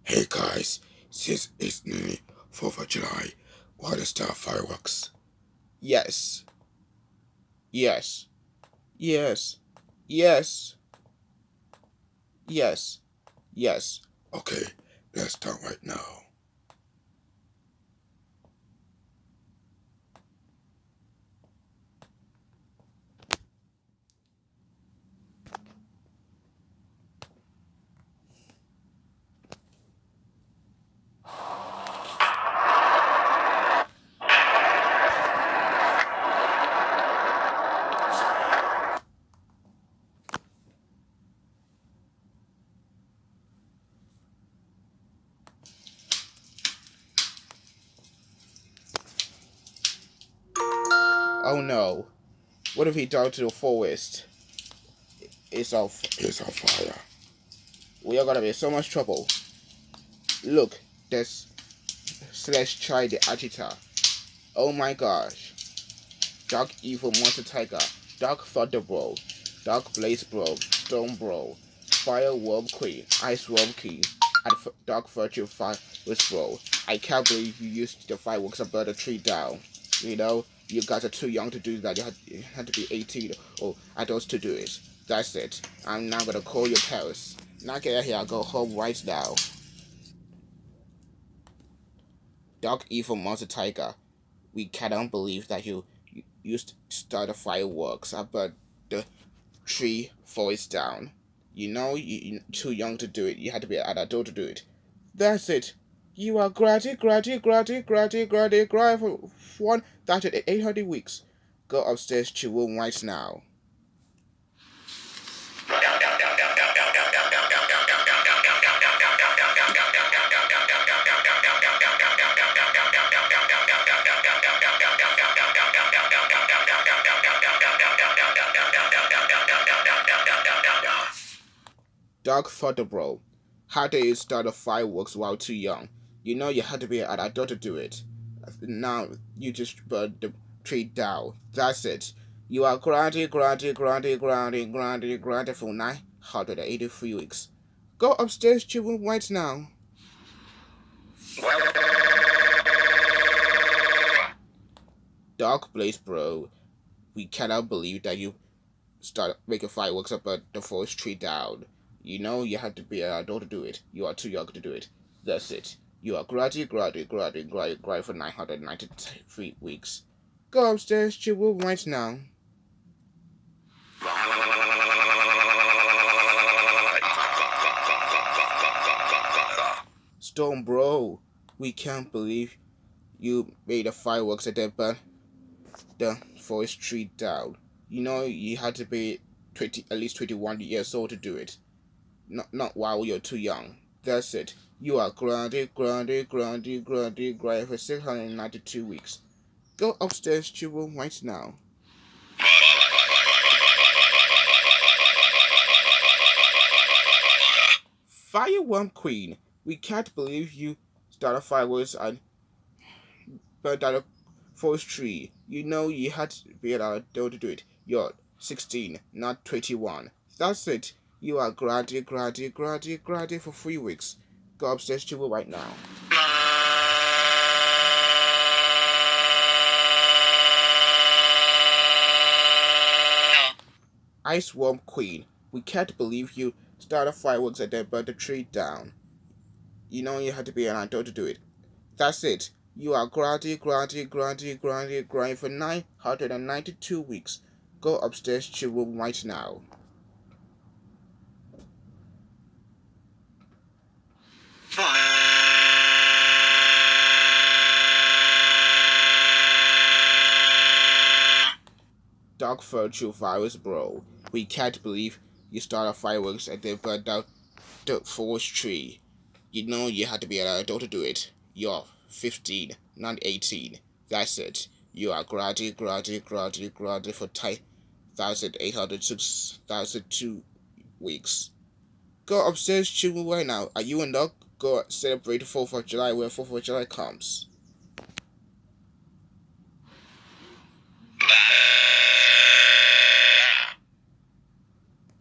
Hey guys, since it's nearly 4th of July, why the start fireworks? Yes. Yes. Yes. Yes. Yes. Yes. Okay, let's start right now. Oh no. What if he died to the forest? It's off. It's on fire. We are gonna be in so much trouble. Look, there's Slash Chai the Agita. Oh my gosh. Dark Evil Monster Tiger. Dark Thunder Bro. Dark Blaze Bro. Stone Bro. Fireworm Queen. IceWorm King. And Dark Virtue Fireworks Bro. I can't believe you used the fireworks and burn the tree down. You know, you guys are too young to do that. You had to be 18 or adults to do it. That's it. I'm now gonna call your parents. Now get out here. I'll go home right now. Dark Evil Monster Tiger. We cannot believe that you used to start the fireworks but the tree falls down. You know, you're too young to do it. You had to be an adult to do it. That's it. You are grati for 1,800 weeks. Go upstairs to your room right now. Dark Thunder Bro. How dare you start the fireworks while too young? You know you had to be an adult to do it. Now you just burned the tree down. That's it. You are granted for 983 weeks. Go upstairs to your room right now. Dark Blaze Bro. We cannot believe that you start making fireworks up at the forest tree down. You know you have to be an adult to do it. You are too young to do it. That's it. You are graduate for 993 weeks. Go upstairs to your room right now. Storm Bro, we can't believe you made the fireworks and then burn the forest tree down. You know you had to be at least 21 years old to do it. Not while you're too young. That's it. You are grounded for 692 weeks. Go upstairs to your room right now. Fireworm Queen, we can't believe you started fireworks and burned down a forest tree. You know you had to be an adult to do it. You're 16, not 21. That's it. You are grounded for 3 weeks. Go upstairs to your room right now. IceWorm Queen, we can't believe you started fireworks and then burned the tree down. You know you had to be an adult to do it. That's it. You are grinding for 992 weeks. Go upstairs to your room right now. Dark Virtue Virus Bro, we can't believe you started fireworks and then burned down the forest tree. You know you had to be an adult to do it. You're 15, not 18. That's it. You are graduate for 10,806,002 weeks. Go upstairs to me right now. Are you enough? Go celebrate the 4th of July when 4th of July comes.